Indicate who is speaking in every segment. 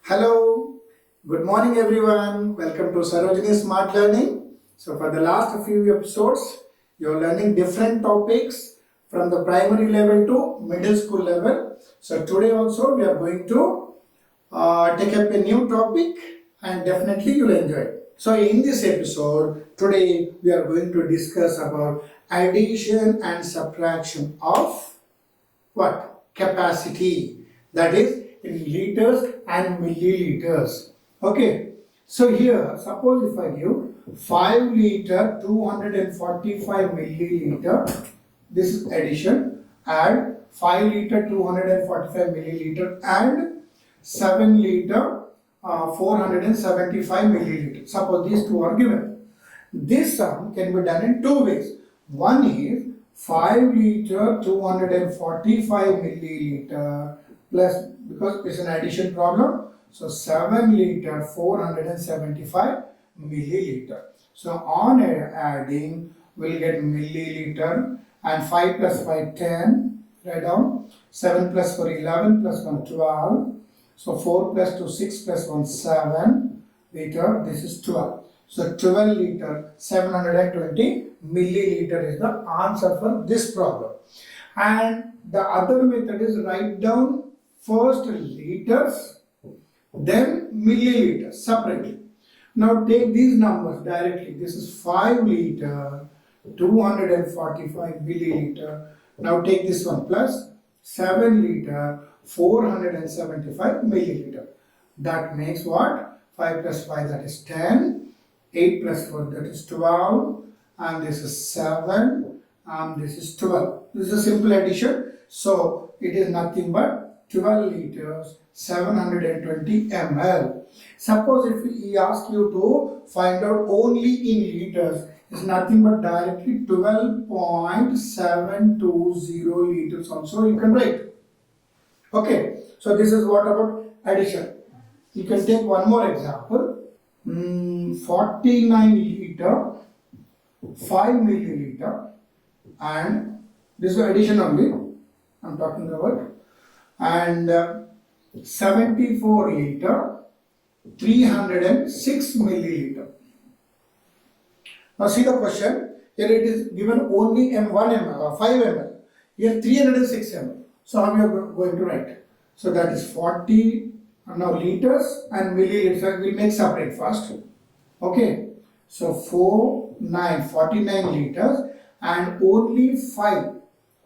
Speaker 1: Hello, good morning everyone. Welcome to SAROJINI SMART LEARNING. So for the last few episodes, you're learning different topics from the primary level to middle school level. So today also we are going to take up a new topic and definitely you'll enjoy it. So in this episode, today we are going to discuss about addition and subtraction of what? Capacity. That is in liters and milliliters. Okay. So here, suppose if I give 5 liter 245 milliliter, this is addition, add 5 liter 245 milliliter and 7 liter 475 milliliter. Suppose these two are given. This sum can be done in two ways. One is 5 liter 245 milliliter plus, because it's an addition problem, so 7 liter 475 milliliter. So on adding, we'll get milliliter, and 5 plus 5 10, write down, 7 plus 4 11 plus 1 12, so 4 plus 2 6 plus 1 7 liter, this is 12. So 12 liter 720 milliliter is the answer for this problem. And the other method is write down first liters, then milliliters separately. Now take these numbers directly. This is 5 liter 245 milliliter. Now take this one plus 7 liter 475 milliliter. That makes what? 5 plus 5, that is 10. 8 plus 4, that is 12. And this is 7. And this is 12. This is a simple addition. So it is nothing but 12 liters 720 ml. Suppose if he asks you to find out only in liters, it's nothing but directly 12.720 liters also you can write. Okay, so this is what about addition. You can take one more example. 49 liter 5 milliliter, and this is addition only I'm talking about, and 74 liter 306 milliliter. Now see the question. Here it is given only 1 ml or 5 ml. Here 306 ml. So how we are going to write? So that is 40 now liters and milliliters. We'll make separate first. Okay. So 49 liters and only 5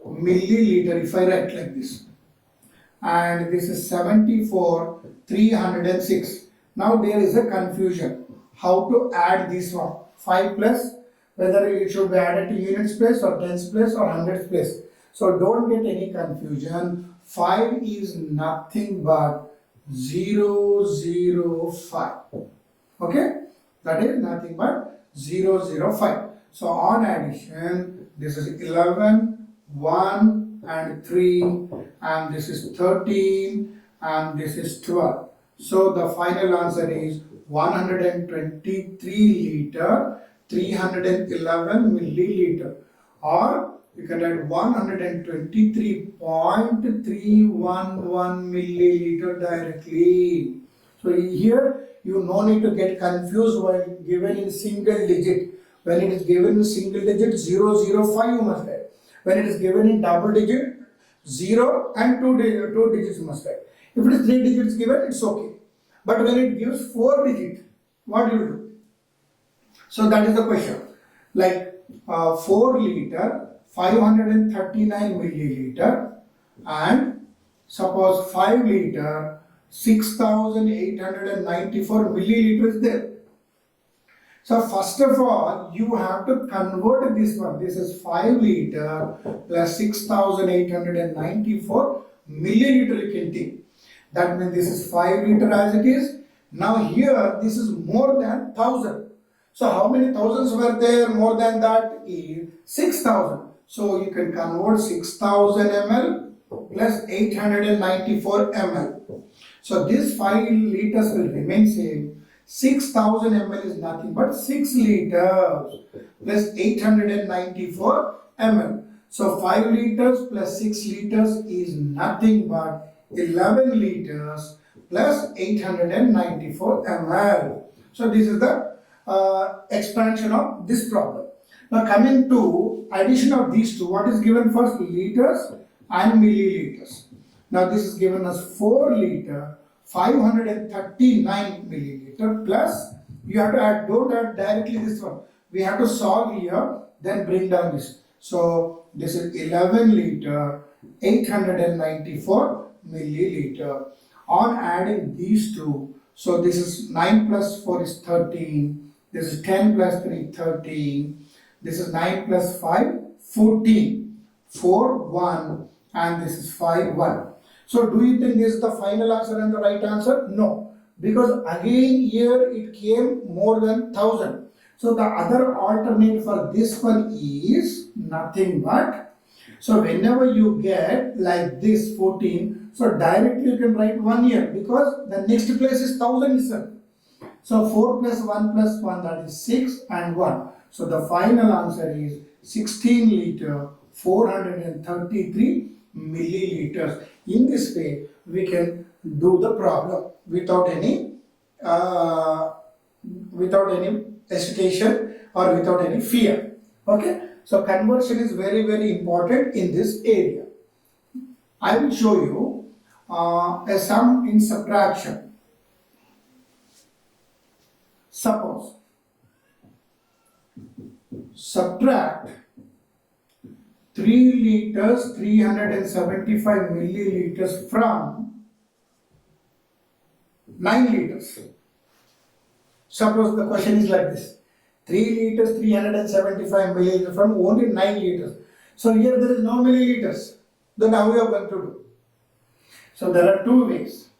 Speaker 1: milliliter if I write like this. And this is 74 306. Now there is a confusion how to add this one. 5 plus, whether it should be added to units place or tens place or hundreds place. So don't get any confusion. 5 is nothing but 005. Okay, that is nothing but 005. So on addition, this is 11, 1 and 3, and this is 13, and this is 12. So the final answer is 123 liter 311 milliliter, or you can write 123.311 milliliter directly. So here you no need to get confused while given in single digit. When it is given in single digit, 005 you must write. When it is given in double digit, 0 and 2 digits you must write. If it is 3 digits given, it's okay. But when it gives 4 digits, what do you do? So that is the question. Like 4 liter 539 milliliter and suppose 5 liter 6894 milliliters there. So first of all, you have to convert this one. This is 5 liter plus 6894 milliliter you can take. That means this is 5 liter as it is. Now here this is more than 1000. So how many thousands were there? More than that is 6000. So you can convert 6000 ml plus 894 ml. So this 5 liters will remain same. 6000 ml is nothing but 6 liters plus 894 ml. So 5 liters plus 6 liters is nothing but 11 liters plus 894 ml. So this is the expansion of this problem. Now coming to addition of these two, what is given first? Liters and milliliters. Now this is given as 4 liter 539 milliliter plus, you have to add, don't add directly this one. We have to solve here, then bring down this. So this is 11 liter 894 milliliter. On adding these two, so this is 9 plus 4 is 13, this is 10 plus 3 13, this is 9 plus 5 14, 4 1, and this is 5 1. So do you think this is the final answer and the right answer? No, because again here it came more than 1000. So the other alternate for this one is nothing but, so whenever you get like this 14, so directly you can write 1 year because the next place is 1000 itself. So 4 plus 1, that is 6 and 1. So the final answer is 16 liter 433 milliliters. In this way, we can do the problem without any hesitation or without any fear. Okay. So conversion is very, very important in this area. I will show you a sum in subtraction. Suppose subtract 3 liters 375 milliliters from 9 liters. Suppose the question is like this: 3 liters 375 milliliters from only 9 liters. So here there is no milliliters. Then how we are going to do? So there are two ways.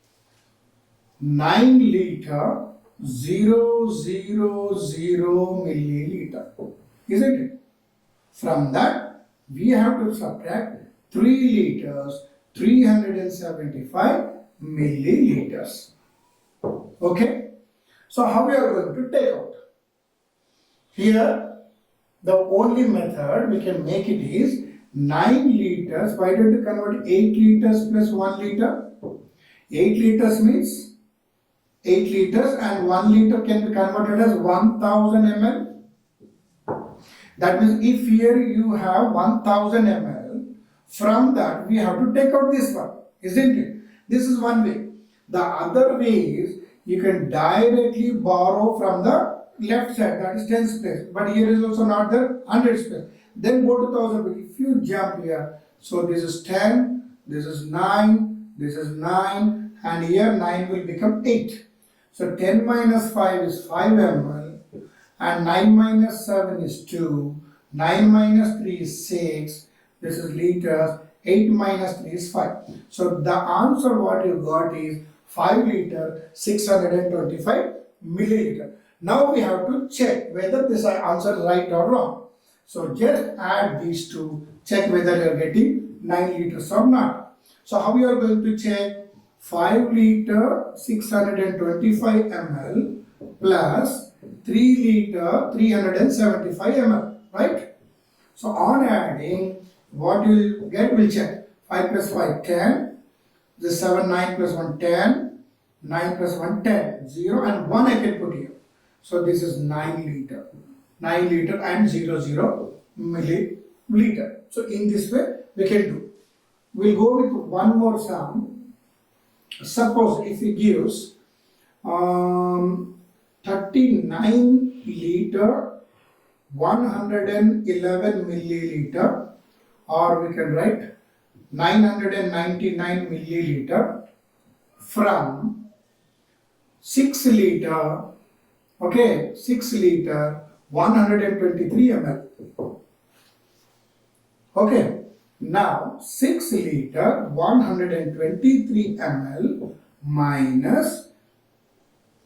Speaker 1: 9 liter 000 milliliter, isn't it? From that we have to subtract 3 liters 375 milliliters. Okay. So how we are going to take out? Here the only method we can make it is 9 liters. Why don't you convert 8 liters plus 1 liter? 8 liters means 8 liters and 1 liter can be converted as 1000 ml. That means if here you have 1000 ml, from that we have to take out this one, isn't it? This is one way. The other way is you can directly borrow from the left side, that is 10 space, but here is also not there, 100 space. Then go to 1000. If you jump here, so this is 10, this is 9, this is 9, and here 9 will become 8. So 10 minus 5 is 5 ml, and 9 minus 7 is 2, 9 minus 3 is 6, this is liters, 8 minus 3 is 5. So the answer what you got is 5 liter 625 milliliter. Now we have to check whether this answer is right or wrong. So just add these two, check whether you are getting 9 liters or not. So how you are going to check? 5 liter 625 ml plus 3 liter 375 ml, right? So on adding, what you will get, we'll check. 5 plus 5, 10. This 7, 9 plus 1, 10. 9 plus 1, 10. 0 and 1 I can put here. So this is 9 liter. 9 liter and 00 milliliter. So in this way we can do. We'll go with one more sum. Suppose if he gives 39 liter 111 milliliter, or we can write 999 milliliter from 6 liter, okay, 6 liter 123 ml. Okay. Now 6 liter 123 ml minus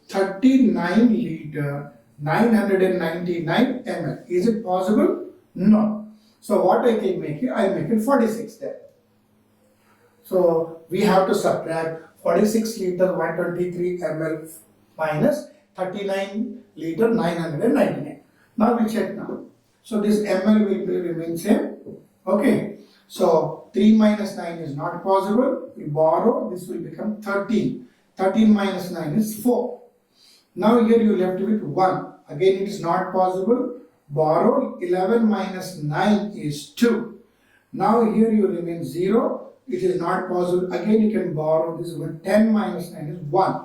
Speaker 1: 39 liter 999 ml. Is it possible? No. So what I can make it? I make it 46 there. So we have to subtract 46 liter 123 ml minus 39 liter 999. Now we check now. So this ml will remain same. Okay. So 3 minus 9 is not possible. We borrow, this will become 13. 13 minus 9 is 4. Now here you left with 1. Again it is not possible. Borrow 11 minus 9 is 2. Now here you remain 0. It is not possible. Again you can borrow this one. 10 minus 9 is 1.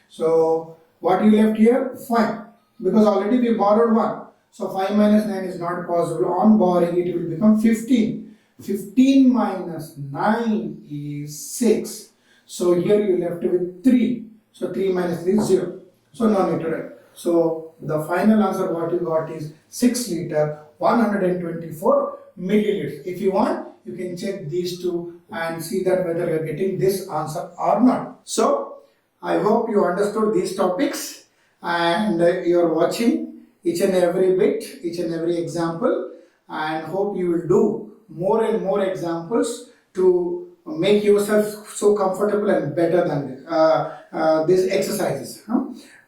Speaker 1: So what you left here? 5. Because already we borrowed 1. So 5 minus 9 is not possible. On borrowing it will become 15. 15 minus 9 is 6. So here you left with 3. So 3 minus 3 is 0. So no need to write. So the final answer what you got is 6 liter 124 milliliters. If you want, you can check these two and see that whether you are getting this answer or not. So I hope you understood these topics and you are watching each and every bit, each and every example, and hope you will do more and more examples to make yourself so comfortable and better than these exercises.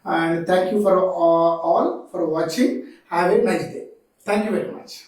Speaker 1: And thank you for all for watching. Have a nice day. Thank you very much.